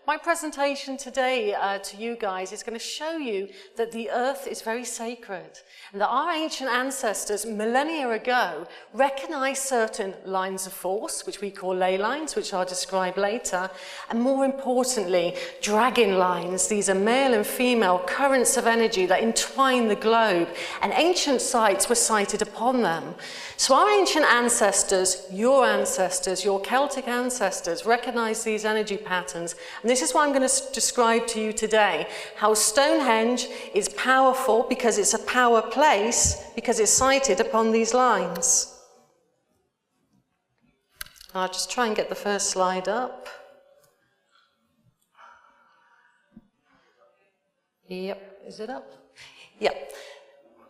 My presentation today to you guys is going to show you that the Earth is very sacred and that our ancient ancestors millennia ago recognized certain lines of force, which we call ley lines, which I'll describe later, and more importantly, dragon lines. These are male and female currents of energy that entwine the globe, and ancient sites were sited upon them. So our ancient ancestors, your Celtic ancestors, recognized these energy patterns. And this is what I'm going to describe to you today, how Stonehenge is powerful because it's a power place, because it's sited upon these lines. I'll just try and get the first slide up. Yep, is it up? Yep.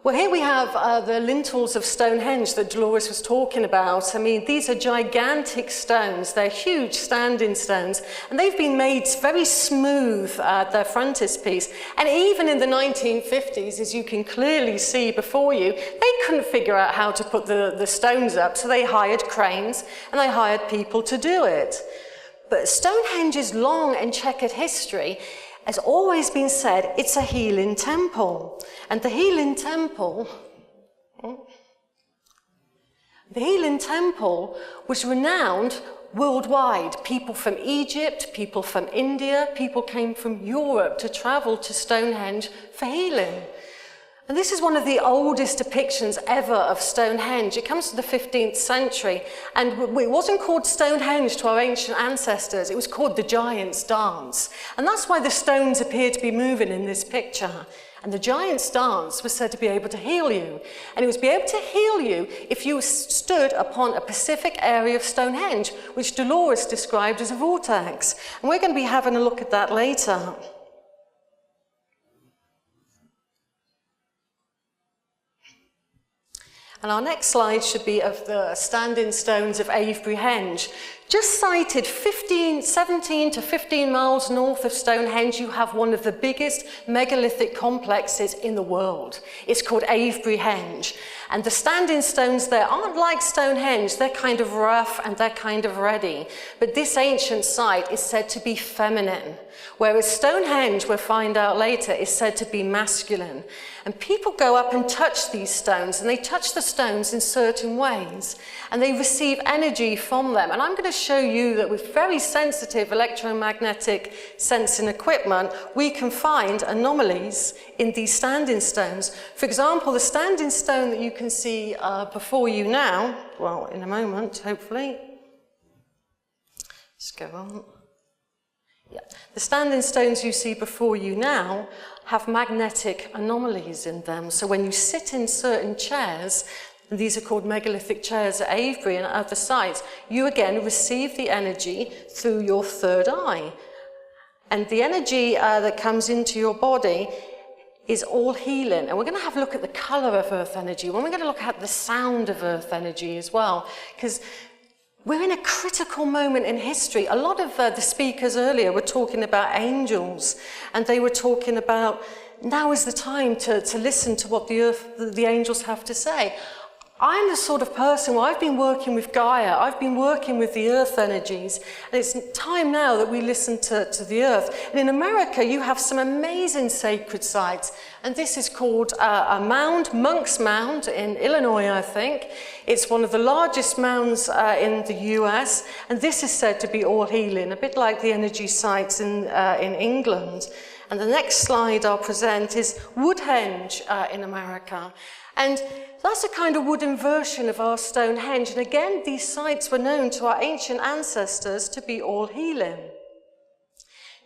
Well, here we have the lintels of Stonehenge that Dolores was talking about. I mean, these are gigantic stones. They're huge standing stones, and they've been made very smooth at their frontispiece. And even in the 1950s, as you can clearly see before you, they couldn't figure out how to put the stones up, so they hired cranes, and they hired people to do it. But Stonehenge's long and checkered history has always been said it's a healing temple. And the healing temple was renowned worldwide. People from Egypt, people from India, people came from Europe to travel to Stonehenge for healing. And this is one of the oldest depictions ever of Stonehenge. It comes from the 15th century, and it wasn't called Stonehenge to our ancient ancestors, it was called the Giant's Dance. And that's why the stones appear to be moving in this picture. And the Giant's Dance was said to be able to heal you. And it was be able to heal you if you stood upon a specific area of Stonehenge, which Dolores described as a vortex. And we're going to be having a look at that later. And our next slide should be of the standing stones of Avebury Henge. Just sited 17 to 15 miles north of Stonehenge, you have one of the biggest megalithic complexes in the world. It's called Avebury Henge. And the standing stones there aren't like Stonehenge, they're kind of rough and they're kind of ready. But this ancient site is said to be feminine, whereas Stonehenge, we'll find out later, is said to be masculine. And people go up and touch these stones, and they touch the stones in certain ways, and they receive energy from them. And I'm going to show you that with very sensitive electromagnetic sensing equipment, we can find anomalies in these standing stones. For example, the standing stone that you can see before you now, well, in a moment, hopefully. Let's go on. Yeah. The standing stones you see before you now have magnetic anomalies in them. So when you sit in certain chairs, and these are called megalithic chairs at Avebury and other sites, you again receive the energy through your third eye. And the energy that comes into your body is all healing. And we're going to have a look at the colour of earth energy, and we're going to look at the sound of earth energy as well, because we're in a critical moment in history. A lot of the speakers earlier were talking about angels, and they were talking about now is the time to listen to what the angels have to say. I'm the sort of person where I've been working with Gaia, I've been working with the earth energies, and it's time now that we listen to the earth. And in America, you have some amazing sacred sites, and this is called a mound, Monk's Mound in Illinois, I think. It's one of the largest mounds in the US, and this is said to be all healing, a bit like the energy sites in England. And the next slide I'll present is Woodhenge in America. And that's a kind of wooden version of our Stonehenge. And again, these sites were known to our ancient ancestors to be all healing.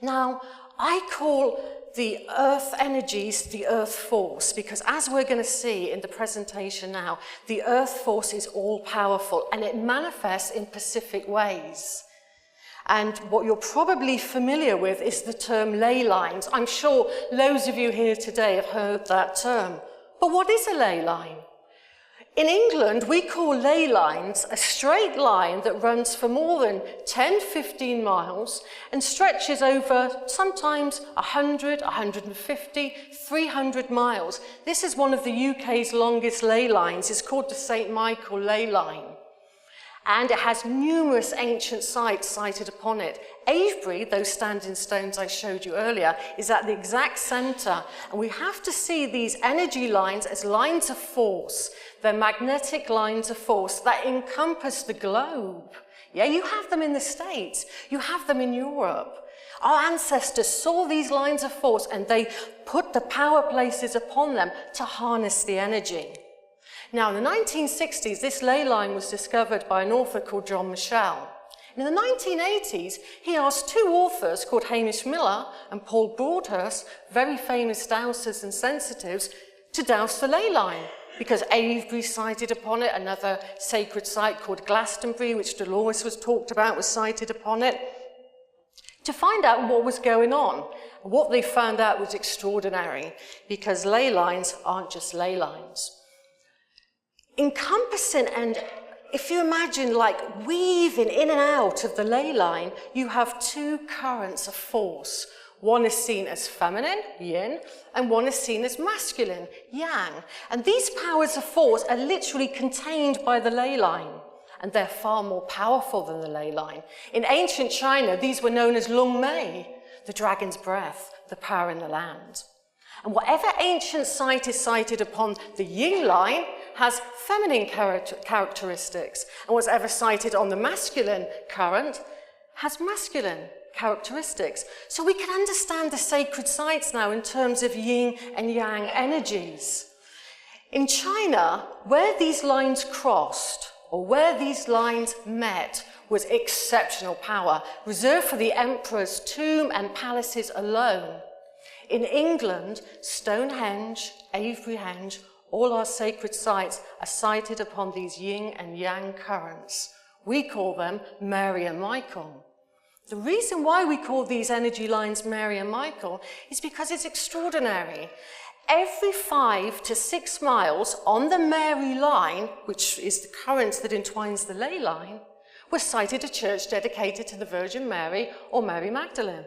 Now, I call the earth energies the earth force, because as we're going to see in the presentation now, the earth force is all powerful and it manifests in specific ways. And what you're probably familiar with is the term ley lines. I'm sure loads of you here today have heard that term. But what is a ley line? In England, we call ley lines a straight line that runs for more than 10, 15 miles and stretches over sometimes 100, 150, 300 miles. This is one of the UK's longest ley lines. It's called the St. Michael ley line. And it has numerous ancient sites sited upon it. Avebury, those standing stones I showed you earlier, is at the exact center. And we have to see these energy lines as lines of force. They're magnetic lines of force that encompass the globe. Yeah, you have them in the States. You have them in Europe. Our ancestors saw these lines of force and they put the power places upon them to harness the energy. Now, in the 1960s, this ley line was discovered by an author called John Michell. In the 1980s, he asked two authors called Hamish Miller and Paul Broadhurst, very famous dowsers and sensitives, to douse the ley line, because Avebury cited upon it, another sacred site called Glastonbury, which Dolores was talked about, was cited upon it, to find out what was going on. What they found out was extraordinary, because ley lines aren't just ley lines. Encompassing, and if you imagine like weaving in and out of the ley line, you have two currents of force. One is seen as feminine, yin, and one is seen as masculine, yang. And these powers of force are literally contained by the ley line, and they're far more powerful than the ley line. In ancient China, these were known as lung mei, the dragon's breath, the power in the land. And whatever ancient site is cited upon the yin line has feminine characteristics, and whatever cited on the masculine current has masculine characteristics. So we can understand the sacred sites now in terms of yin and yang energies. In China, where these lines crossed, or where these lines met, was exceptional power, reserved for the emperor's tomb and palaces alone. In England, Stonehenge, Avebury-henge, all our sacred sites are sited upon these yin and yang currents. We call them Mary and Michael. The reason why we call these energy lines Mary and Michael is because it's extraordinary. Every 5 to 6 miles on the Mary line, which is the current that entwines the ley line, was sited a church dedicated to the Virgin Mary or Mary Magdalene.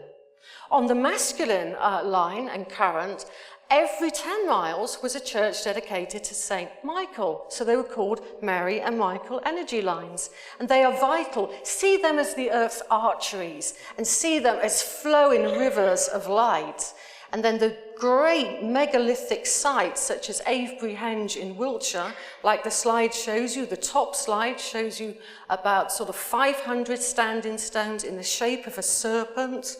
On the masculine line and current, every 10 miles was a church dedicated to Saint Michael. So they were called Mary and Michael energy lines. And they are vital. See them as the Earth's arteries and see them as flowing rivers of light. And then the great megalithic sites, such as Avebury-henge in Wiltshire, like the slide shows you, the top slide shows you about sort of 500 standing stones in the shape of a serpent,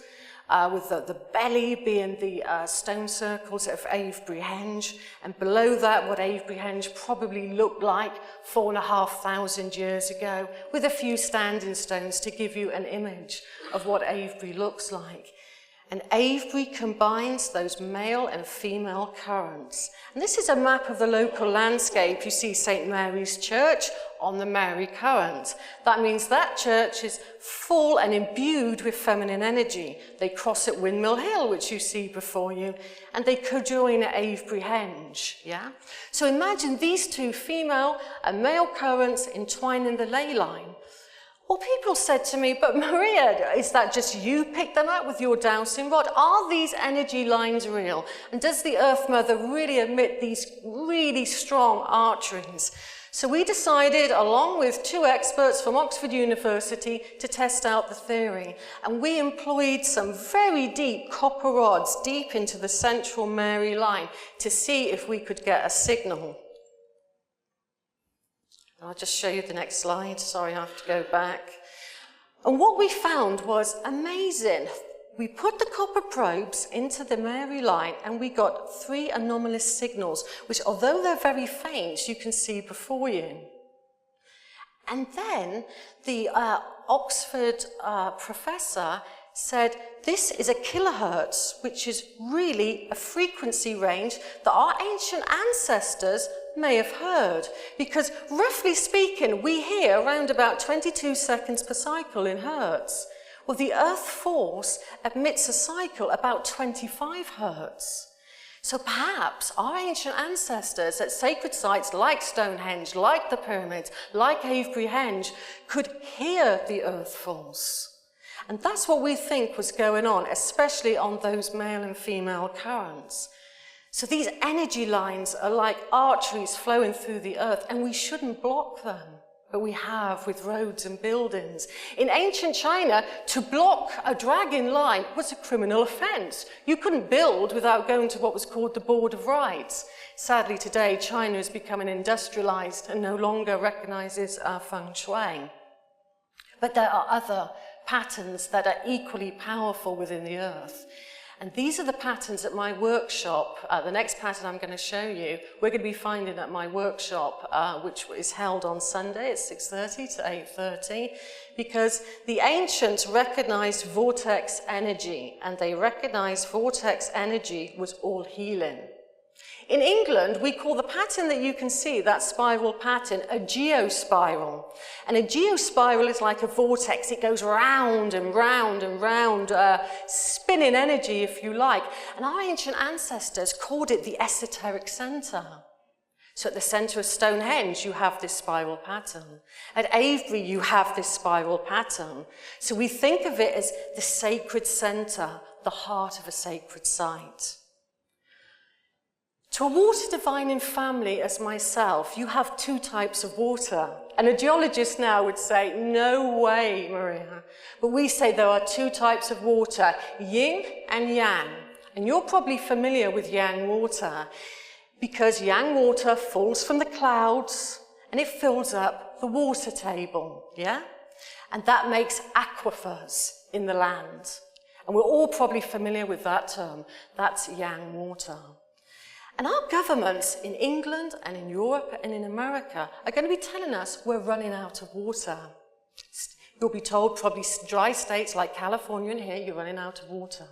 with the belly being the stone circles of Avebury-henge, and below that what Avebury-henge probably looked like 4,500 years ago, with a few standing stones to give you an image of what Avebury looks like. And Avebury combines those male and female currents. And this is a map of the local landscape. You see St. Mary's Church on the Mary current. That means that church is full and imbued with feminine energy. They cross at Windmill Hill, which you see before you, and they cojoin at Avebury-henge, yeah? So imagine these two female and male currents entwining the ley line. Well, people said to me, but Maria, is that just you picked them out with your dowsing rod? Are these energy lines real? And does the Earth Mother really emit these really strong arteries? So we decided, along with 2 experts from Oxford University, to test out the theory. And we employed some very deep copper rods deep into the central Mary line to see if we could get a signal. I'll just show you the next slide. Sorry, I have to go back. And what we found was amazing. We put the copper probes into the Mary line and we got 3 anomalous signals, which, although they're very faint, you can see before you. And then the Oxford professor said, this is a kilohertz, which is really a frequency range that our ancient ancestors may have heard, because roughly speaking, we hear around about 22 seconds per cycle in hertz. Well, the Earth force emits a cycle about 25 hertz. So perhaps our ancient ancestors at sacred sites like Stonehenge, like the pyramids, like Avebury-henge, could hear the Earth force. And that's what we think was going on, especially on those male and female currents. So these energy lines are like arteries flowing through the Earth, and we shouldn't block them. but we have with roads and buildings. In ancient China, to block a dragon line was a criminal offense. You couldn't build without going to what was called the Board of Rights. Sadly, today, China is becoming industrialized and no longer recognizes feng shui. But there are other patterns that are equally powerful within the earth. And these are the patterns at my workshop. The next pattern I'm going to show you, we're going to be finding at my workshop, which is held on Sunday at 6:30 to 8:30, because the ancients recognized vortex energy, and they recognized vortex energy was all healing. In England, we call the pattern that you can see, that spiral pattern, a geospiral. And a geospiral is like a vortex. It goes round and round and round, spinning energy, if you like. And our ancient ancestors called it the esoteric center. So at the center of Stonehenge, you have this spiral pattern. At Avebury, you have this spiral pattern. So we think of it as the sacred center, the heart of a sacred site. To a water divining family as myself, you have two types of water. And a geologist now would say, no way, Maria. But we say there are two types of water, yin and yang. And you're probably familiar with yang water, because yang water falls from the clouds and it fills up the water table, yeah? And that makes aquifers in the land. And we're all probably familiar with that term. That's yang water. And our governments in England and in Europe and in America are going to be telling us we're running out of water. You'll be told probably dry states like California and here, you're running out of water.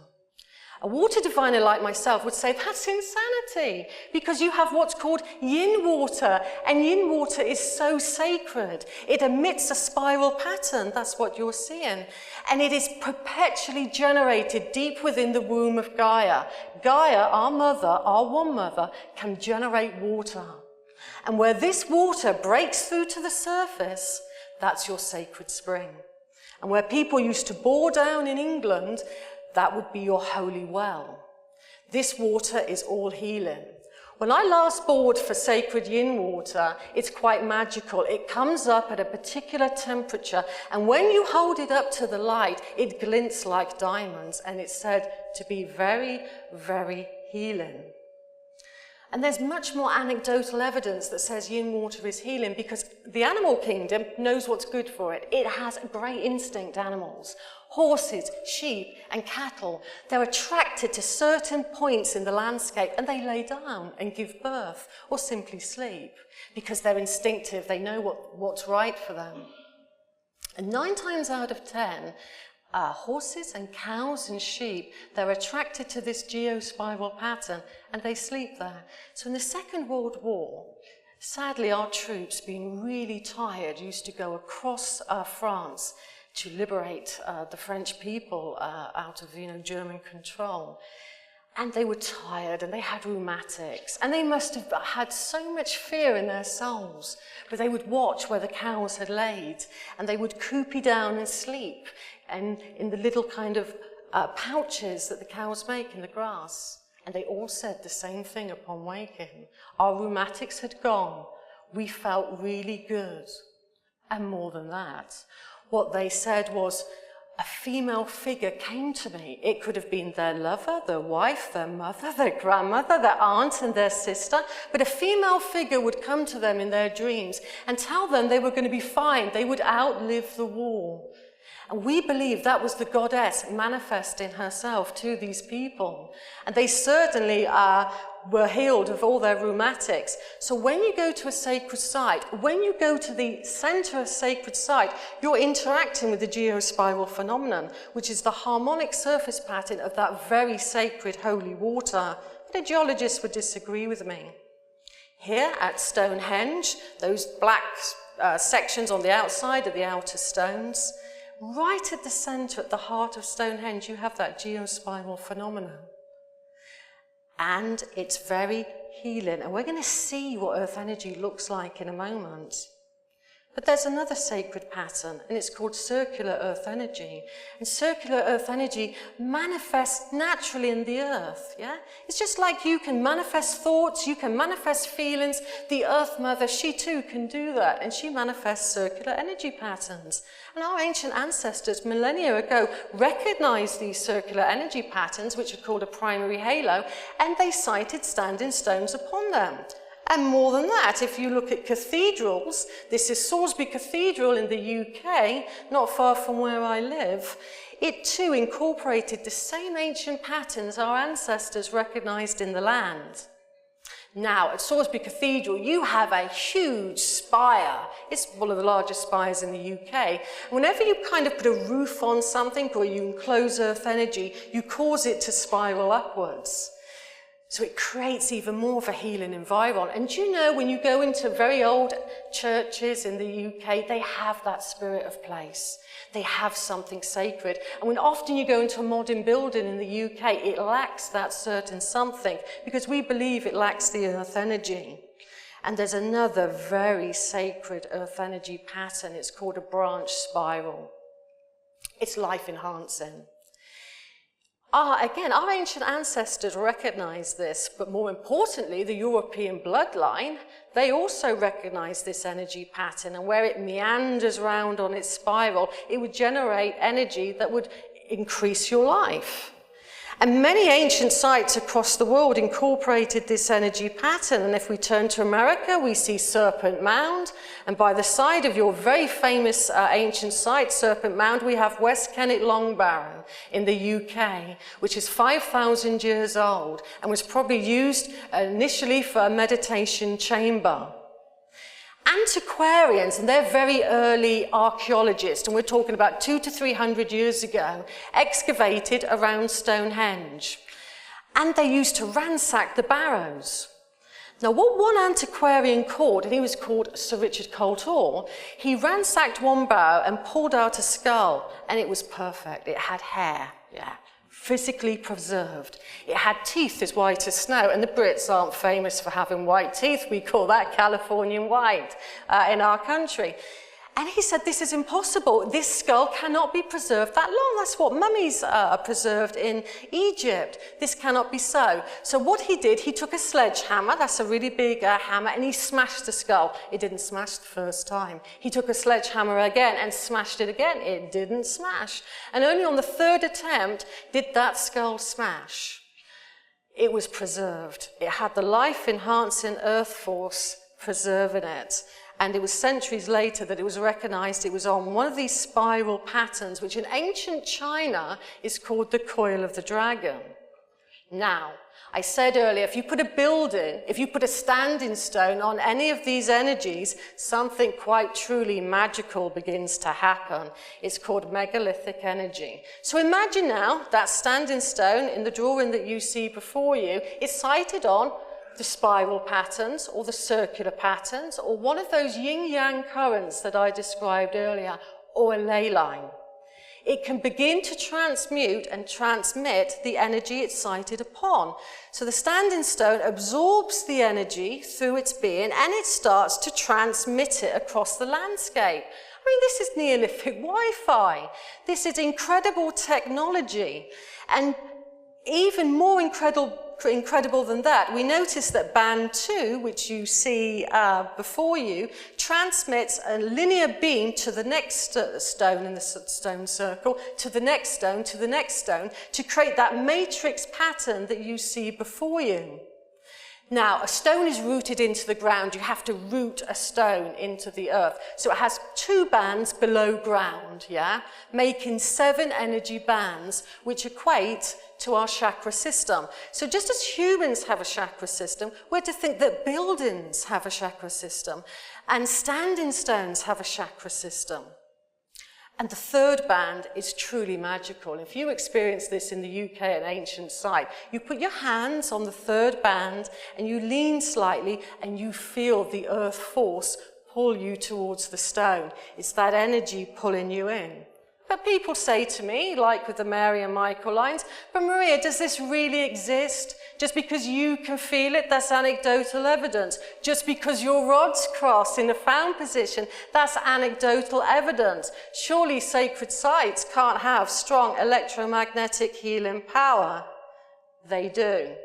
A water diviner like myself would say that's insanity, because you have what's called yin water, and yin water is so sacred. It emits a spiral pattern, that's what you're seeing, and it is perpetually generated deep within the womb of Gaia. Gaia, our mother, our one mother, can generate water. And where this water breaks through to the surface, that's your sacred spring. And where people used to bore down in England, that would be your holy well. This water is all healing. When I last bored for sacred yin water, it's quite magical. It comes up at a particular temperature, and when you hold it up to the light, it glints like diamonds, and it's said to be very, very healing. And there's much more anecdotal evidence that says yin water is healing, because the animal kingdom knows what's good for it. It has a great instinct, animals. Horses, sheep, and cattle, they're attracted to certain points in the landscape and they lay down and give birth or simply sleep because they're instinctive, they know what's right for them. And 9 times out of 10, horses and cows and sheep, they're attracted to this geospiral pattern and they sleep there. So in the Second World War, sadly our troops, being really tired, used to go across France to liberate the French people out of German control. And they were tired and they had rheumatics and they must have had so much fear in their souls, but they would watch where the cows had laid and they would coopy down and sleep and in the little kind of pouches that the cows make in the grass. And they all said the same thing upon waking. Our rheumatics had gone. We felt really good. And more than that, what they said was, a female figure came to me. It could have been their lover, their wife, their mother, their grandmother, their aunt and their sister, but a female figure would come to them in their dreams and tell them they were going to be fine, they would outlive the war. And we believe that was the goddess manifesting herself to these people. And they certainly were healed of all their rheumatics. So when you go to a sacred site, when you go to the center of a sacred site, you're interacting with the geospiral phenomenon, which is the harmonic surface pattern of that very sacred holy water. But a geologist would disagree with me. Here at Stonehenge, those black sections on the outside are the outer stones. Right at the center, at the heart of Stonehenge, you have that geospiral phenomenon. And it's very healing. And we're going to see what earth energy looks like in a moment. But there's another sacred pattern, and it's called circular earth energy. And circular earth energy manifests naturally in the earth, yeah? It's just like you can manifest thoughts, you can manifest feelings. The Earth Mother, she too can do that, and she manifests circular energy patterns. And our ancient ancestors, millennia ago, recognized these circular energy patterns, which are called a primary halo, and they sited standing stones upon them. And more than that, if you look at cathedrals, this is Salisbury Cathedral in the UK, not far from where I live, it too incorporated the same ancient patterns our ancestors recognized in the land. Now, at Salisbury Cathedral, you have a huge spire. It's one of the largest spires in the UK. Whenever you kind of put a roof on something or you enclose earth energy, you cause it to spiral upwards. So it creates even more of a healing environment. And you know, when you go into very old churches in the UK, they have that spirit of place. They have something sacred. And when often you go into a modern building in the UK, it lacks that certain something because we believe it lacks the earth energy. And there's another very sacred earth energy pattern. It's called a branch spiral. It's life enhancing. Again, our ancient ancestors recognized this, but more importantly, the European bloodline, they also recognized this energy pattern, and where it meanders around on its spiral, it would generate energy that would increase your life. And many ancient sites across the world incorporated this energy pattern. And if we turn to America, we see Serpent Mound. And by the side of your very famous ancient site, Serpent Mound, we have West Kennet Long Barrow in the UK, which is 5,000 years old and was probably used initially for a meditation chamber. Antiquarians, and they're very early archaeologists, and we're talking about 200 to 300 years ago, excavated around Stonehenge. And they used to ransack the barrows. Now, what one antiquarian caught, and he was called Sir Richard Coulter, he ransacked one barrow and pulled out a skull, and it was perfect. It had hair, yeah. Physically preserved. It had teeth as white as snow, and the Brits aren't famous for having white teeth. We call that Californian white in our country. And he said, this is impossible. This skull cannot be preserved that long. That's what mummies are preserved in Egypt. This cannot be so. So what he did, he took a sledgehammer, that's a really big hammer, and he smashed the skull. It didn't smash the first time. He took a sledgehammer again and smashed it again. It didn't smash. And only on the third attempt did that skull smash. It was preserved. It had the life-enhancing earth force preserving it. And it was centuries later that it was recognized it was on one of these spiral patterns, which in ancient China is called the coil of the dragon. Now, I said earlier, if you put a building, if you put a standing stone on any of these energies, something quite truly magical begins to happen. It's called megalithic energy. So imagine now that standing stone in the drawing that you see before you is sited on the spiral patterns or the circular patterns or one of those yin-yang currents that I described earlier, or a ley line. It can begin to transmute and transmit the energy it's sited upon. So the standing stone absorbs the energy through its being and it starts to transmit it across the landscape. I mean, this is Neolithic Wi-Fi. This is incredible technology. And even more incredible than that, we notice that band 2, which you see before you, transmits a linear beam to the next stone in the stone circle, to the next stone, to the next stone, to create that matrix pattern that you see before you. Now, a stone is rooted into the ground. You have to root a stone into the earth. So it has 2 bands below ground, yeah, making 7 energy bands, which equate to our chakra system. So just as humans have a chakra system, we're to think that buildings have a chakra system, and standing stones have a chakra system. And the third band is truly magical. If you experience this in the UK at an ancient site, you put your hands on the third band and you lean slightly and you feel the earth force pull you towards the stone. It's that energy pulling you in. But people say to me, like with the Mary and Michael lines, but Maria, does this really exist? Just because you can feel it, that's anecdotal evidence. Just because your rods cross in a found position, that's anecdotal evidence. Surely sacred sites can't have strong electromagnetic healing power. They do.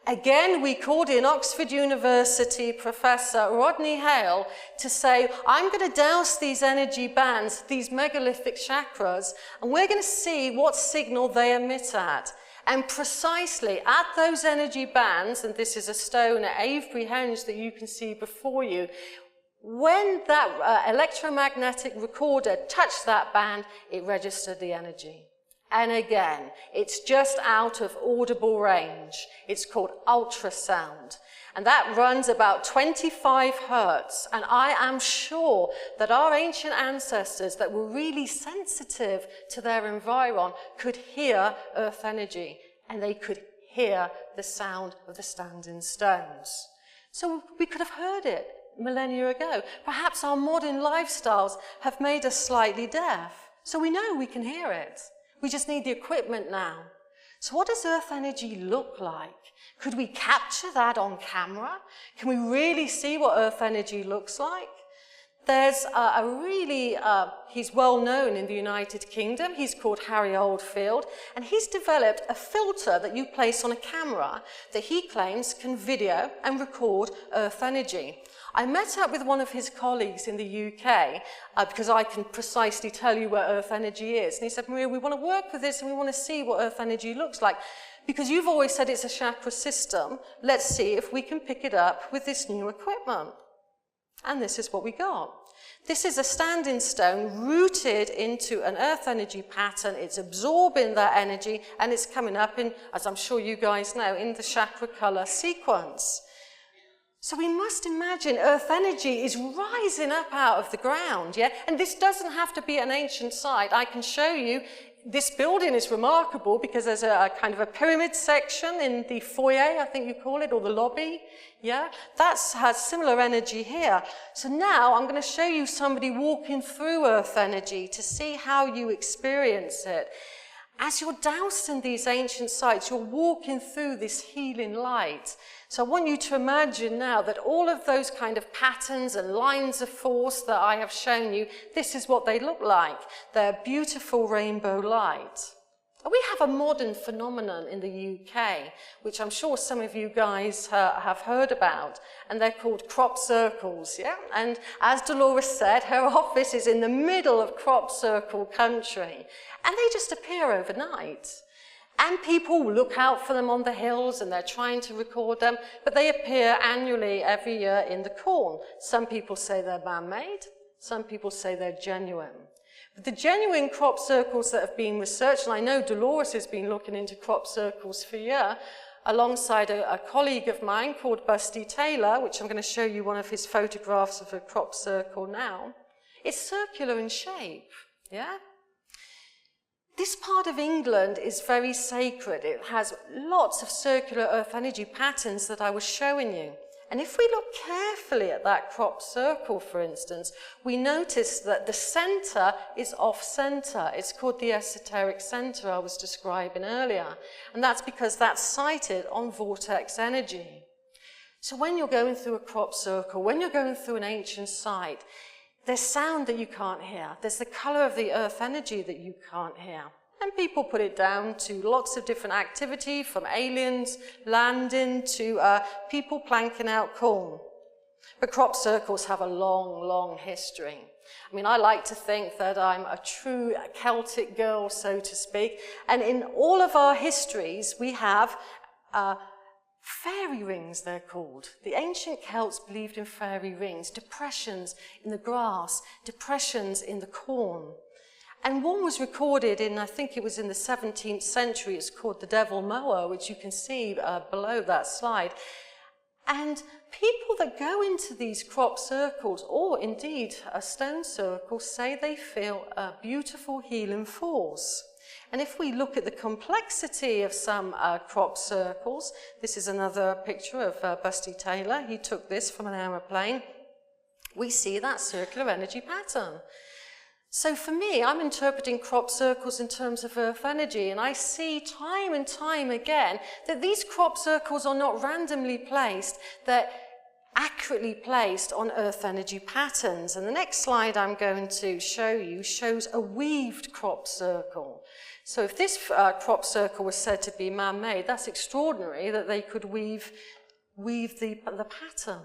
Again, we called in Oxford University Professor Rodney Hale to say, I'm going to douse these energy bands, these megalithic chakras, and we're going to see what signal they emit at. And precisely at those energy bands, and this is a stone at Avebury Henge that you can see before you, when that electromagnetic recorder touched that band, it registered the energy. And again, it's just out of audible range. It's called ultrasound. And that runs about 25 hertz. And I am sure that our ancient ancestors that were really sensitive to their environ could hear earth energy. And they could hear the sound of the standing stones. So we could have heard it millennia ago. Perhaps our modern lifestyles have made us slightly deaf. So we know we can hear it. We just need the equipment now. So what does earth energy look like? Could we capture that on camera? Can we really see what earth energy looks like? There's he's well known in the United Kingdom. He's called Harry Oldfield, and he's developed a filter that you place on a camera that he claims can video and record earth energy. I met up with one of his colleagues in the UK because I can precisely tell you where earth energy is. And he said, Maria, we want to work with this and we want to see what earth energy looks like. Because you've always said it's a chakra system, let's see if we can pick it up with this new equipment. And this is what we got. This is a standing stone rooted into an earth energy pattern. It's absorbing that energy and it's coming up in, as I'm sure you guys know, in the chakra color sequence. So we must imagine earth energy is rising up out of the ground, yeah? And this doesn't have to be an ancient site. I can show you, this building is remarkable because there's a kind of a pyramid section in the foyer, I think you call it, or the lobby, yeah? That has similar energy here. So now I'm going to show you somebody walking through earth energy to see how you experience it. As you're dousing these ancient sites, you're walking through this healing light. So I want you to imagine now that all of those kind of patterns and lines of force that I have shown you, this is what they look like. They're beautiful rainbow light. We have a modern phenomenon in the UK, which I'm sure some of you guys have heard about, and they're called crop circles, yeah? And as Dolores said, her office is in the middle of crop circle country, and they just appear overnight. And people look out for them on the hills and they're trying to record them, but they appear annually every year in the corn. Some people say they're man-made, some people say they're genuine. But the genuine crop circles that have been researched, and I know Dolores has been looking into crop circles for a year, alongside a colleague of mine called Busty Taylor, which I'm going to show you one of his photographs of a crop circle now. It's circular in shape, yeah? This part of England is very sacred. It has lots of circular earth energy patterns that I was showing you. And if we look carefully at that crop circle, for instance, we notice that the center is off-center. It's called the esoteric center I was describing earlier. And that's because that's sited on vortex energy. So when you're going through a crop circle, when you're going through an ancient site, there's sound that you can't hear. There's the color of the earth energy that you can't hear. And people put it down to lots of different activity, from aliens landing to people planking out corn. But crop circles have a long, long history. I mean, I like to think that I'm a true Celtic girl, so to speak. And in all of our histories, we have fairy rings, they're called. The ancient Celts believed in fairy rings, depressions in the grass, depressions in the corn. And one was recorded in, I think it was in the 17th century, it's called the Devil Mower, which you can see below that slide. And people that go into these crop circles, or indeed a stone circle, say they feel a beautiful healing force. And if we look at the complexity of some crop circles, this is another picture of Busty Taylor. He took this from an aeroplane. We see that circular energy pattern. So for me, I'm interpreting crop circles in terms of Earth energy, and I see time and time again that these crop circles are not randomly placed, they're accurately placed on Earth energy patterns. And the next slide I'm going to show you shows a weaved crop circle. So if this crop circle was said to be man-made, that's extraordinary that they could weave the pattern.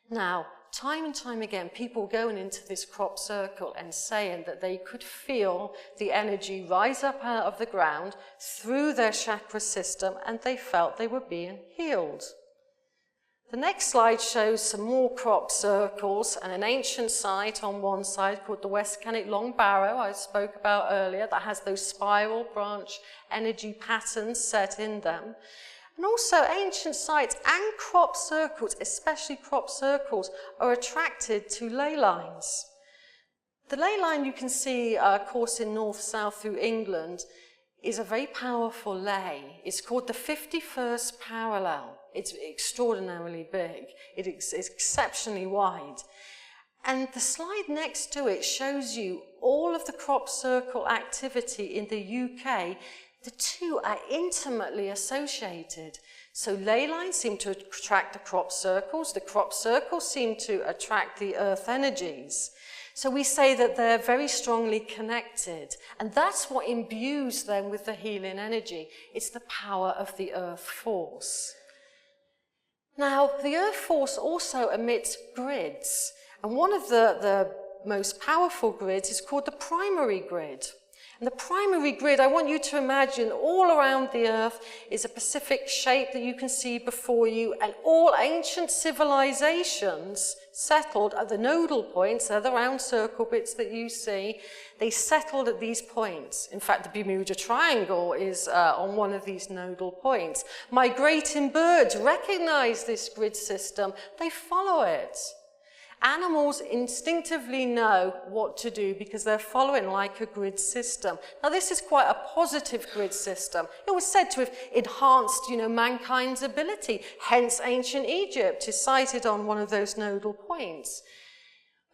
Now, time and time again, people going into this crop circle and saying that they could feel the energy rise up out of the ground through their chakra system, and they felt they were being healed. The next slide shows some more crop circles and an ancient site on one side called the West Cannock Long Barrow I spoke about earlier that has those spiral branch energy patterns set in them. And also ancient sites and crop circles, especially crop circles, are attracted to ley lines. The ley line you can see coursing north-south through England is a very powerful ley. It's called the 51st parallel. It's extraordinarily big. It is exceptionally wide. And the slide next to it shows you all of the crop circle activity in the UK. The two are intimately associated. So ley lines seem to attract the crop circles seem to attract the earth energies. So we say that they're very strongly connected, and that's what imbues them with the healing energy. It's the power of the earth force. Now, the earth force also emits grids, and one of the most powerful grids is called the primary grid. And the primary grid, I want you to imagine all around the earth is a Pacific shape that you can see before you, and all ancient civilizations settled at the nodal points, they're the round circle bits that you see, they settled at these points. In fact, the Bermuda Triangle is on one of these nodal points. Migrating birds recognize this grid system, they follow it. Animals instinctively know what to do because they're following like a grid system. Now, this is quite a positive grid system. It was said to have enhanced, mankind's ability. Hence, ancient Egypt is sited on one of those nodal points.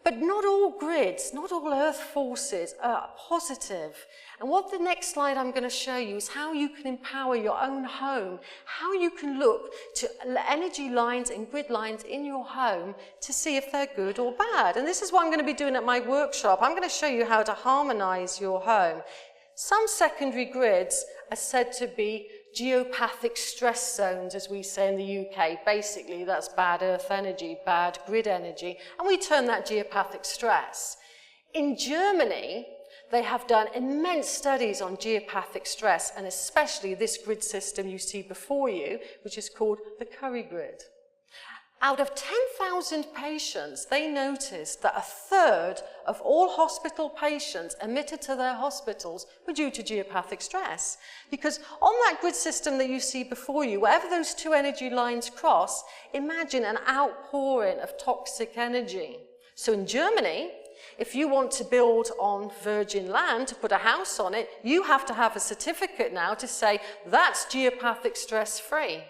But not all grids, not all earth forces are positive. And what the next slide I'm going to show you is how you can empower your own home, how you can look to energy lines and grid lines in your home to see if they're good or bad. And this is what I'm going to be doing at my workshop. I'm going to show you how to harmonize your home. Some secondary grids are said to be geopathic stress zones, as we say in the UK. Basically, that's bad earth energy, bad grid energy, and we term that geopathic stress. In Germany, they have done immense studies on geopathic stress, and especially this grid system you see before you, which is called the Curry grid. Out of 10,000 patients, they noticed that 1/3 of all hospital patients admitted to their hospitals were due to geopathic stress. Because on that grid system that you see before you, wherever those two energy lines cross, imagine an outpouring of toxic energy. So in Germany, if you want to build on virgin land, to put a house on it, you have to have a certificate now to say that's geopathic stress free.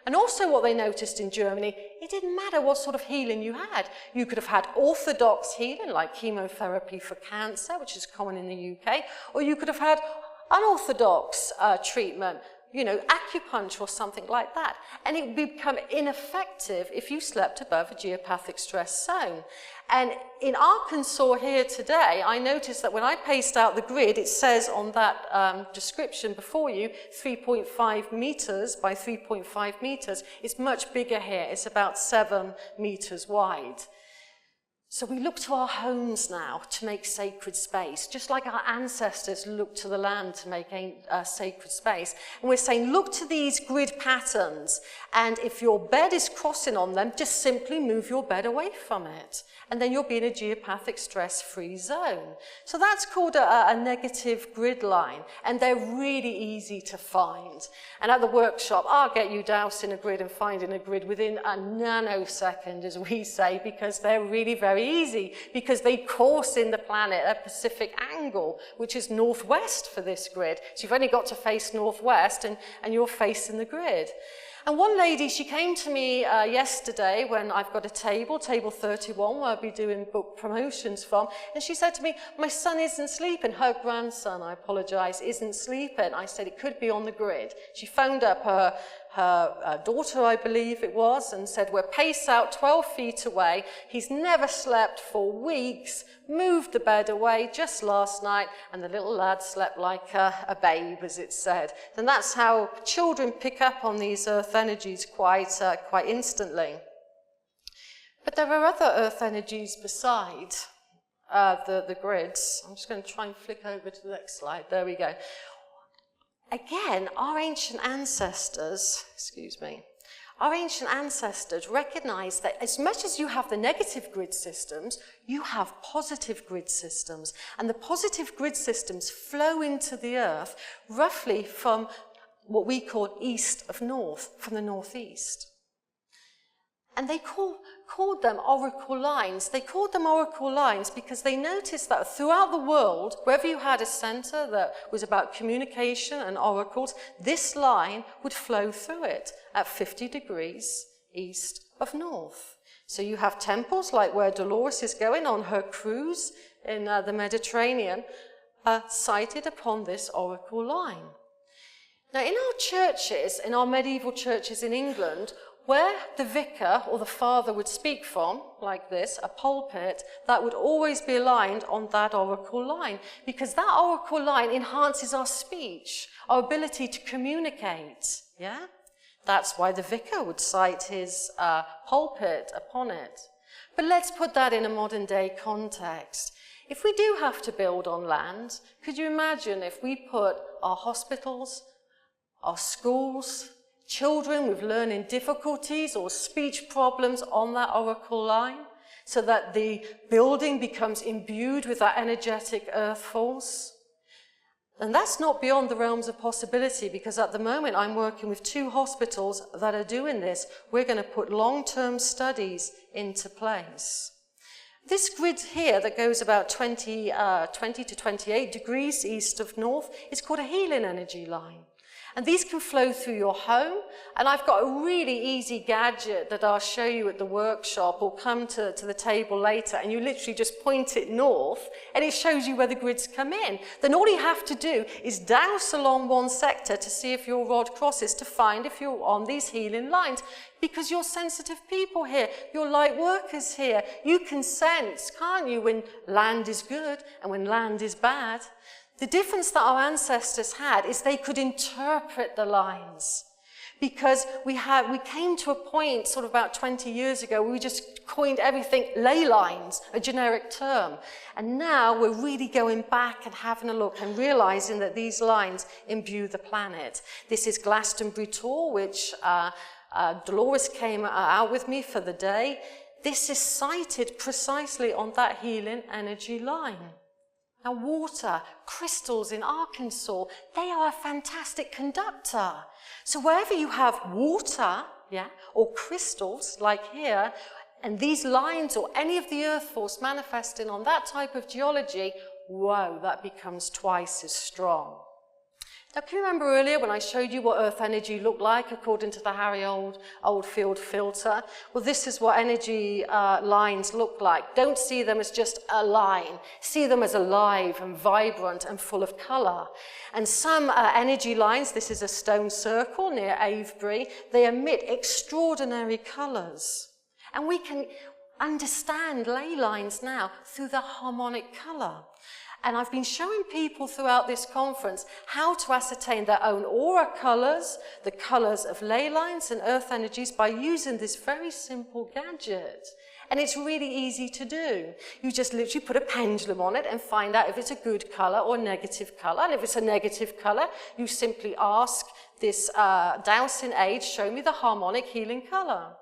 And also what they noticed in Germany, it didn't matter what sort of healing you had. You could have had orthodox healing, like chemotherapy for cancer, which is common in the UK, or you could have had unorthodox treatment, acupuncture or something like that. And it would become ineffective if you slept above a geopathic stress zone. And in Arkansas here today, I noticed that when I paste out the grid, it says on that description before you, 3.5 meters by 3.5 meters. It's much bigger here. It's about 7 meters wide. So we look to our homes now to make sacred space, just like our ancestors looked to the land to make sacred space. And we're saying, look to these grid patterns, and if your bed is crossing on them, just simply move your bed away from it. And then you'll be in a geopathic stress-free zone. So that's called a negative grid line, and they're really easy to find. And at the workshop, I'll get you dousing a grid and finding a grid within a nanosecond, as we say, because they're really very easy, because they course in the planet at a Pacific angle, which is northwest for this grid. So you've only got to face northwest, and you're facing the grid. And one lady, she came to me yesterday when I've got a table 31, where I'll be doing book promotions from, and she said to me, my son isn't sleeping. Her grandson, I apologise, isn't sleeping. I said it could be on the grid. She phoned up her daughter, I believe it was, and said, we're paced out 12 feet away. He's never slept for weeks, moved the bed away just last night, and the little lad slept like a babe, as it said. And that's how children pick up on these earth energies quite instantly. But there are other earth energies beside the grids. I'm just going to try and flick over to the next slide. There we go. Again, our ancient ancestors, recognized that as much as you have the negative grid systems, you have positive grid systems. And the positive grid systems flow into the earth roughly from what we call east of north, from the northeast. And they called them oracle lines. They called them oracle lines because they noticed that throughout the world, wherever you had a center that was about communication and oracles, this line would flow through it at 50 degrees east of north. So you have temples like where Dolores is going on her cruise in the Mediterranean, sited upon this oracle line. Now in our churches, in our medieval churches in England, where the vicar or the father would speak from, like this, a pulpit, that would always be aligned on that oracle line, because that oracle line enhances our speech, our ability to communicate, yeah? That's why the vicar would cite his pulpit upon it. But let's put that in a modern day context. If we do have to build on land, could you imagine if we put our hospitals, our schools, children with learning difficulties or speech problems on that oracle line, so that the building becomes imbued with that energetic earth force? And that's not beyond the realms of possibility, because at the moment I'm working with 2 hospitals that are doing this. We're going to put long-term studies into place. This grid here that goes about 20 to 28 degrees east of north is called a healing energy line. And these can flow through your home. And I've got a really easy gadget that I'll show you at the workshop, or come to the table later, and you literally just point it north and it shows you where the grids come in. Then all you have to do is dowse along one sector to see if your rod crosses, to find if you're on these healing lines. Because you're sensitive people here, you're light workers here. You can sense, can't you, when land is good and when land is bad. The difference that our ancestors had is they could interpret the lines, because we came to a point sort of about 20 years ago where we just coined everything ley lines, a generic term. And now we're really going back and having a look and realizing that these lines imbue the planet. This is Glastonbury Tor, which Dolores came out with me for the day. This is sited precisely on that healing energy line. Now water, crystals in Arkansas, they are a fantastic conductor. So wherever you have water, yeah, or crystals like here, and these lines or any of the earth force manifesting on that type of geology, whoa, that becomes twice as strong. Now, can you remember earlier when I showed you what earth energy looked like according to the Harry Oldfield filter? Well, this is what energy lines look like. Don't see them as just a line. See them as alive and vibrant and full of colour. And some energy lines, this is a stone circle near Avebury, they emit extraordinary colours. And we can understand ley lines now through the harmonic colour. And I've been showing people throughout this conference how to ascertain their own aura colours, the colours of ley lines and earth energies, by using this very simple gadget. And it's really easy to do. You just literally put a pendulum on it and find out if it's a good colour or negative colour. And if it's a negative colour, you simply ask this dowsing aid, show me the harmonic healing colour.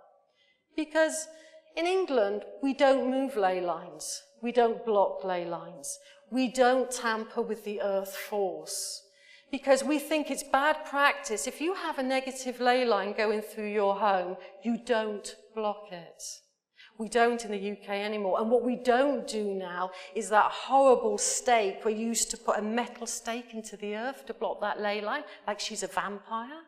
Because in England, we don't move ley lines. We don't block ley lines. We don't tamper with the earth force, because we think it's bad practice. If you have a negative ley line going through your home, you don't block it. We don't in the UK anymore. And what we don't do now is that horrible stake where you used to put a metal stake into the earth to block that ley line, like she's a vampire.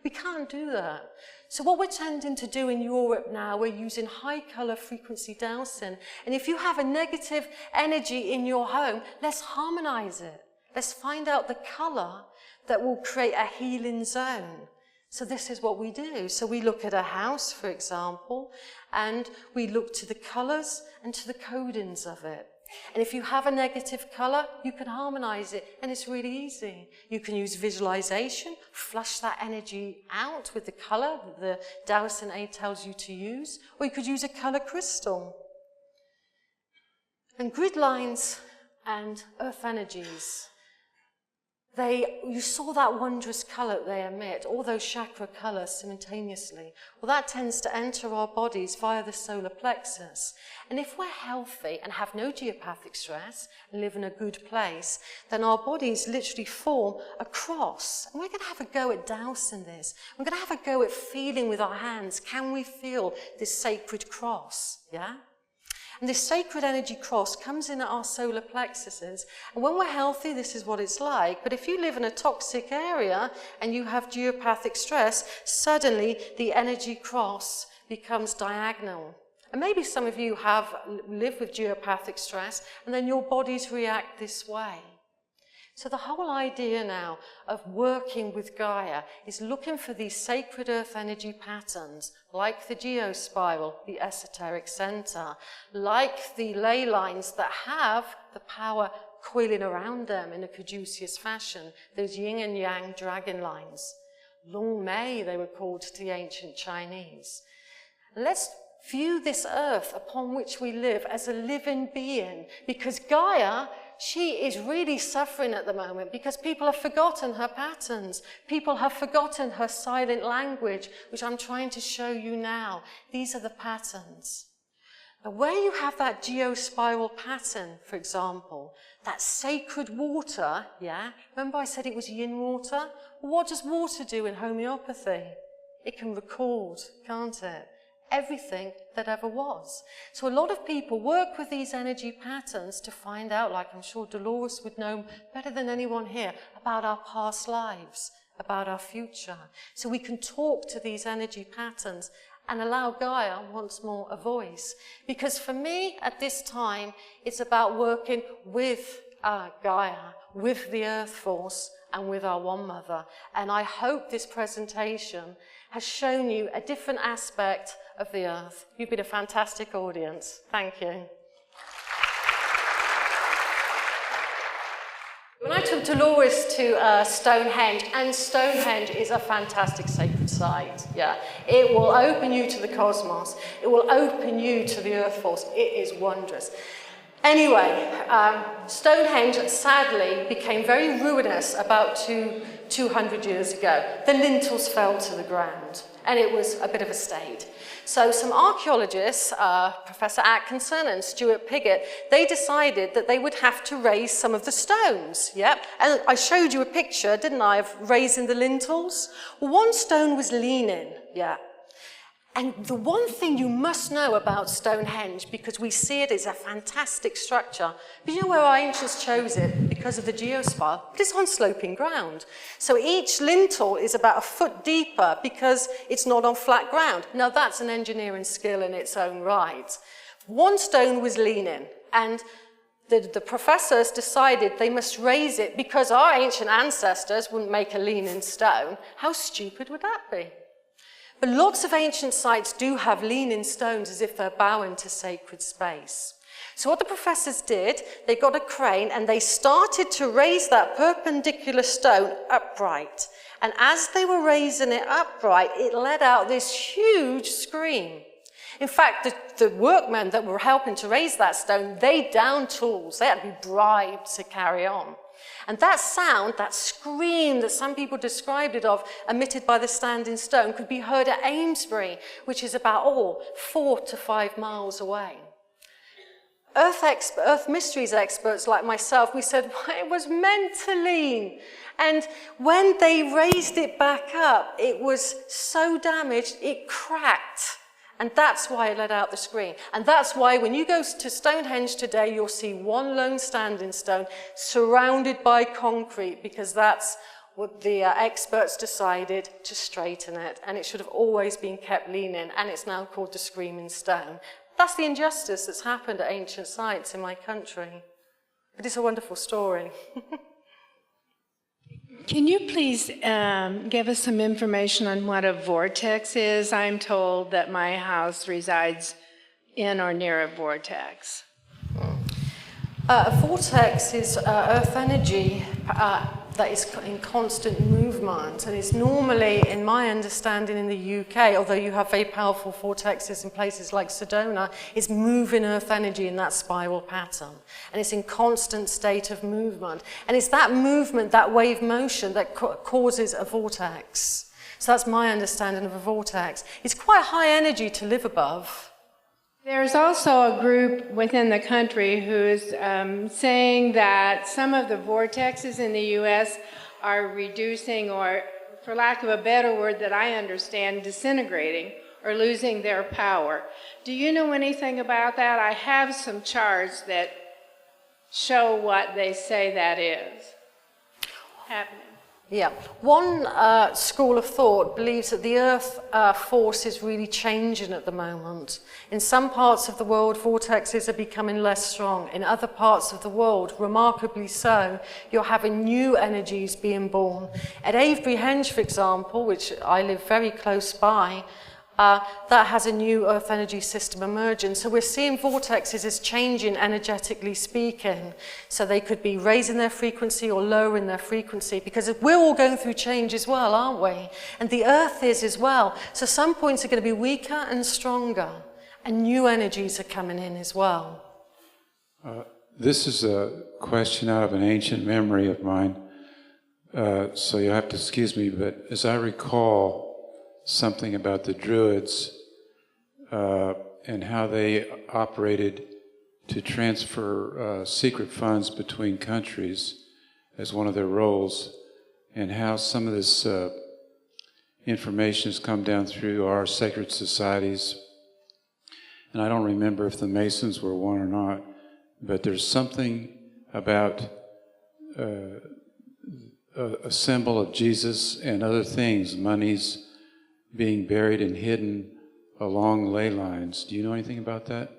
We can't do that. So what we're tending to do in Europe now, we're using high colour frequency dowsing. And if you have a negative energy in your home, let's harmonize it. Let's find out the colour that will create a healing zone. So this is what we do. So we look at a house, for example, and we look to the colours and to the codings of it. And if you have a negative colour, you can harmonise it, and it's really easy. You can use visualisation, flush that energy out with the colour that the dowsing aid tells you to use, or you could use a colour crystal. And grid lines and earth energies, you saw that wondrous colour they emit, all those chakra colours simultaneously. Well, that tends to enter our bodies via the solar plexus. And if we're healthy and have no geopathic stress and live in a good place, then our bodies literally form a cross. And we're going to have a go at dowsing this. We're going to have a go at feeling with our hands. Can we feel this sacred cross? Yeah? And this sacred energy cross comes in at our solar plexuses. And when we're healthy, this is what it's like. But if you live in a toxic area and you have geopathic stress, suddenly the energy cross becomes diagonal. And maybe some of you have lived with geopathic stress, and then your bodies react this way. So the whole idea now of working with Gaia is looking for these sacred earth energy patterns, like the geospiral, the esoteric center, like the ley lines that have the power coiling around them in a caduceus fashion, those yin and yang dragon lines. Long Mei, they were called to the ancient Chinese. Let's view this earth upon which we live as a living being, because Gaia, she is really suffering at the moment because people have forgotten her patterns. People have forgotten her silent language, which I'm trying to show you now. These are the patterns. Now, where you have that geospiral pattern, for example, that sacred water, yeah? Remember I said it was yin water? Well, what does water do in homeopathy? It can record, can't it? Everything that ever was. So a lot of people work with these energy patterns to find out, like I'm sure Dolores would know better than anyone here, about our past lives, about our future. So we can talk to these energy patterns and allow Gaia once more a voice. Because for me, at this time, it's about working with Gaia, with the Earth Force, and with our One Mother. And I hope this presentation has shown you a different aspect of the Earth. You've been a fantastic audience. Thank you. When I took Dolores to Stonehenge, and Stonehenge is a fantastic sacred site, yeah. It will open you to the cosmos. It will open you to the Earth Force. It is wondrous. Anyway, Stonehenge sadly became very ruinous about 200 years ago. The lintels fell to the ground, and it was a bit of a state. So some archaeologists, Professor Atkinson and Stuart Piggott, they decided that they would have to raise some of the stones, yep. And I showed you a picture, didn't I, of raising the lintels? Well, one stone was leaning, yeah. And the one thing you must know about Stonehenge, because we see it as a fantastic structure, but you know where our ancients chose it? Because of the geospiral. It's on sloping ground. So each lintel is about a foot deeper because it's not on flat ground. Now that's an engineering skill in its own right. One stone was leaning, and the professors decided they must raise it because our ancient ancestors wouldn't make a leaning stone. How stupid would that be? But lots of ancient sites do have leaning stones as if they're bowing to sacred space. So what the professors did, they got a crane and they started to raise that perpendicular stone upright. And as they were raising it upright, it let out this huge scream. In fact, the workmen that were helping to raise that stone, they downed tools. They had to be bribed to carry on. And that sound, that scream that some people described it of, emitted by the standing stone, could be heard at Amesbury, which is about 4 to 5 miles away. Earth mysteries experts like myself, we said, well, it was meant to lean. And when they raised it back up, it was so damaged, it cracked. And that's why it let out the scream. And that's why when you go to Stonehenge today, you'll see one lone standing stone surrounded by concrete, because that's the experts decided to straighten it, and it should have always been kept leaning, and it's now called the Screaming Stone. That's the injustice that's happened at ancient sites in my country. But it's a wonderful story. Can you please give us some information on what a vortex is? I'm told that my house resides in or near a vortex. A vortex is earth energy that is in constant movement, and it's normally, in my understanding, in the UK, although you have very powerful vortexes in places like Sedona, it's moving earth energy in that spiral pattern, and it's in constant state of movement, and it's that movement, that wave motion, that causes a vortex. So that's my understanding of a vortex. It's quite high energy to live above. There's also a group within the country who's saying that some of the vortexes in the U.S. are reducing, or, for lack of a better word that I understand, disintegrating or losing their power. Do you know anything about that? I have some charts that show what they say that is happening. Yeah, one school of thought believes that the Earth force is really changing at the moment. In some parts of the world, vortexes are becoming less strong. In other parts of the world, remarkably so, you're having new energies being born. At Avebury, for example, which I live very close by, that has a new Earth energy system emerging. So we're seeing vortexes as changing energetically speaking. So they could be raising their frequency or lowering their frequency, because we're all going through change as well, aren't we? And the Earth is as well. So some points are going to be weaker and stronger, and new energies are coming in as well. This is a question out of an ancient memory of mine, so you'll have to excuse me, but as I recall, something about the Druids and how they operated to transfer secret funds between countries as one of their roles, and how some of this information has come down through our sacred societies. And I don't remember if the Masons were one or not, but there's something about a symbol of Jesus and other things, monies, being buried and hidden along ley lines. Do you know anything about that?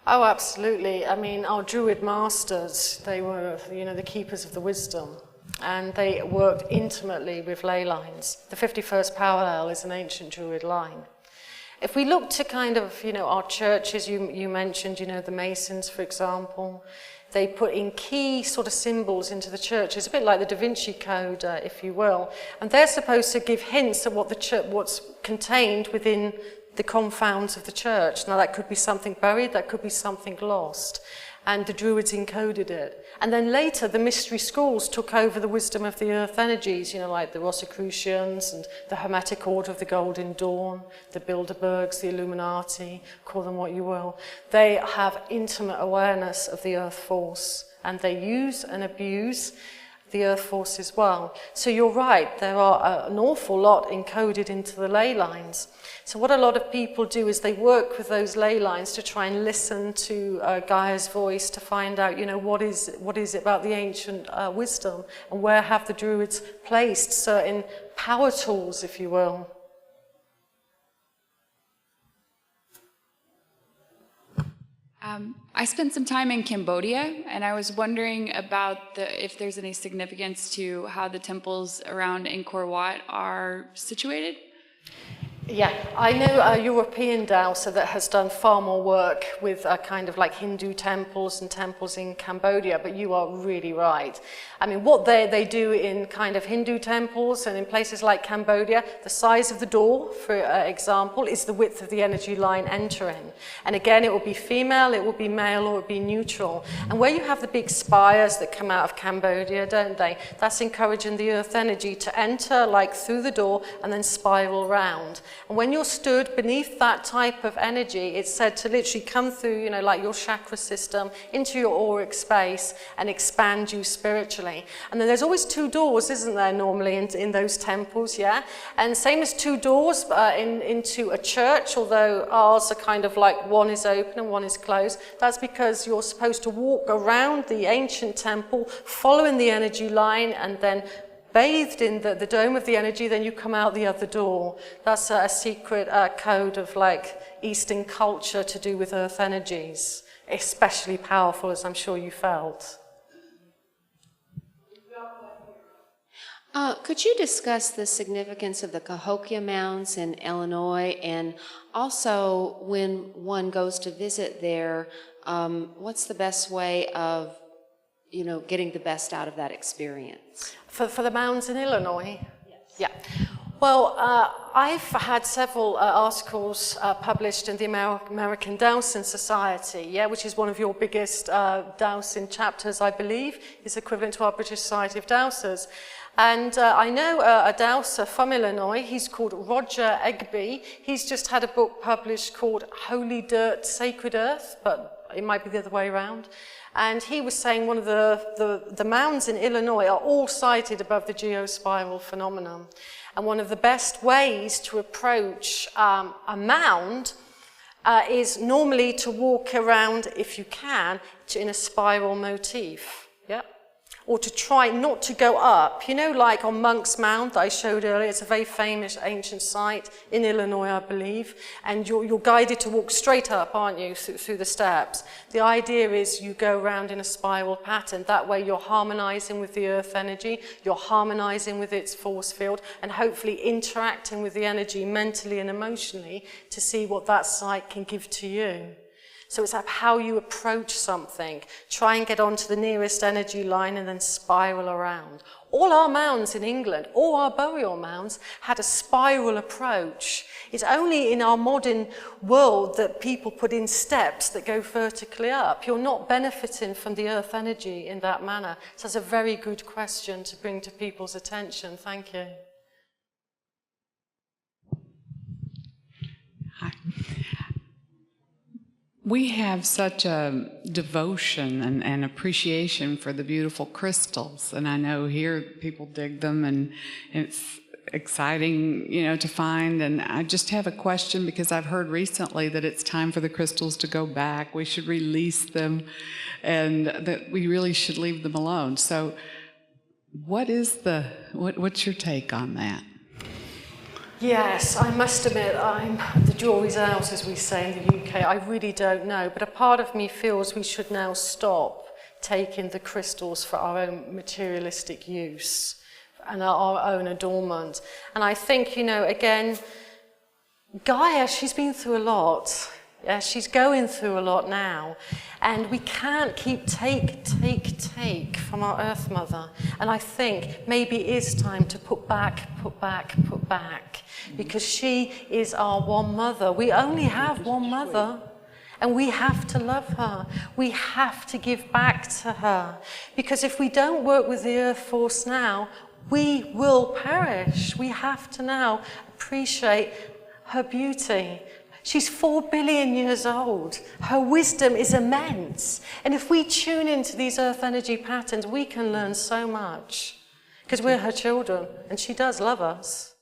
Oh, absolutely. I mean, our Druid masters, they were, the keepers of the wisdom, and they worked intimately with ley lines. The 51st parallel is an ancient Druid line. If we look to kind of, our churches, you mentioned, the Masons, for example, they put in key sort of symbols into the church. It's a bit like the Da Vinci Code, if you will. And they're supposed to give hints of what's contained within the confounds of the church. Now, that could be something buried, that could be something lost. And the Druids encoded it. And then later, the mystery schools took over the wisdom of the earth energies, like the Rosicrucians and the Hermetic Order of the Golden Dawn, the Bilderbergs, the Illuminati, call them what you will. They have intimate awareness of the earth force, and they use and abuse the earth force as well. So you're right, there are an awful lot encoded into the ley lines. So what a lot of people do is they work with those ley lines to try and listen to Gaia's voice, to find out, what is it about the ancient wisdom, and where have the Druids placed certain power tools, if you will. I spent some time in Cambodia, and I was wondering about if there's any significance to how the temples around Angkor Wat are situated. Yeah, I know a European dowser that has done far more work with kind of like Hindu temples and temples in Cambodia, but you are really right. I mean, what they do in kind of Hindu temples and in places like Cambodia, the size of the door, for example, is the width of the energy line entering. And again, it will be female, it will be male, or it will be neutral. And where you have the big spires that come out of Cambodia, don't they? That's encouraging the earth energy to enter like through the door and then spiral round. And when you're stood beneath that type of energy, it's said to literally come through, like your chakra system into your auric space and expand you spiritually. And then there's always two doors, isn't there, normally in those temples, yeah? And same as two doors into a church, although ours are kind of like one is open and one is closed. That's because you're supposed to walk around the ancient temple, following the energy line, and then bathed in the dome of the energy, then you come out the other door. That's a secret code of like Eastern culture to do with earth energies, especially powerful, as I'm sure you felt. Could you discuss the significance of the Cahokia Mounds in Illinois, and also when one goes to visit there, what's the best way of, getting the best out of that experience? For the mounds in Illinois? Yes. Yeah. Well, I've had several articles published in the American Dowsing Society, which is one of your biggest dowsing chapters, I believe, is equivalent to our British Society of Dowsers. And I know a dowser from Illinois, he's called Roger Egby. He's just had a book published called Holy Dirt, Sacred Earth, but it might be the other way around. And he was saying one of the mounds in Illinois are all sited above the geospiral phenomenon. And one of the best ways to approach a mound is normally to walk around, if you can, in a spiral motif. Yeah. Or to try not to go up. Like on Monk's Mound that I showed earlier, it's a very famous ancient site in Illinois, I believe, and you're guided to walk straight up, aren't you, through the steps. The idea is you go around in a spiral pattern. That way you're harmonizing with the earth energy, you're harmonizing with its force field, and hopefully interacting with the energy mentally and emotionally to see what that site can give to you. So it's how you approach something. Try and get onto the nearest energy line and then spiral around. All our mounds in England, all our burial mounds, had a spiral approach. It's only in our modern world that people put in steps that go vertically up. You're not benefiting from the earth energy in that manner. So that's a very good question to bring to people's attention. Thank you. Hi. We have such a devotion and appreciation for the beautiful crystals, and I know here people dig them, and it's exciting, to find. And I just have a question, because I've heard recently that it's time for the crystals to go back. We should release them, and that we really should leave them alone. So, what's your take on that? Yes, I must admit, the jury's out, as we say in the UK. I really don't know, but a part of me feels we should now stop taking the crystals for our own materialistic use and our own adornment. And I think, again, Gaia, she's been through a lot. Yeah, she's going through a lot now. And we can't keep take from our Earth Mother. And I think maybe it is time to put back. Because she is our one mother. We only have one mother. And we have to love her. We have to give back to her. Because if we don't work with the Earth Force now, we will perish. We have to now appreciate her beauty. She's 4 billion years old. Her wisdom is immense. And if we tune into these earth energy patterns, we can learn so much. Because we're her children, and she does love us.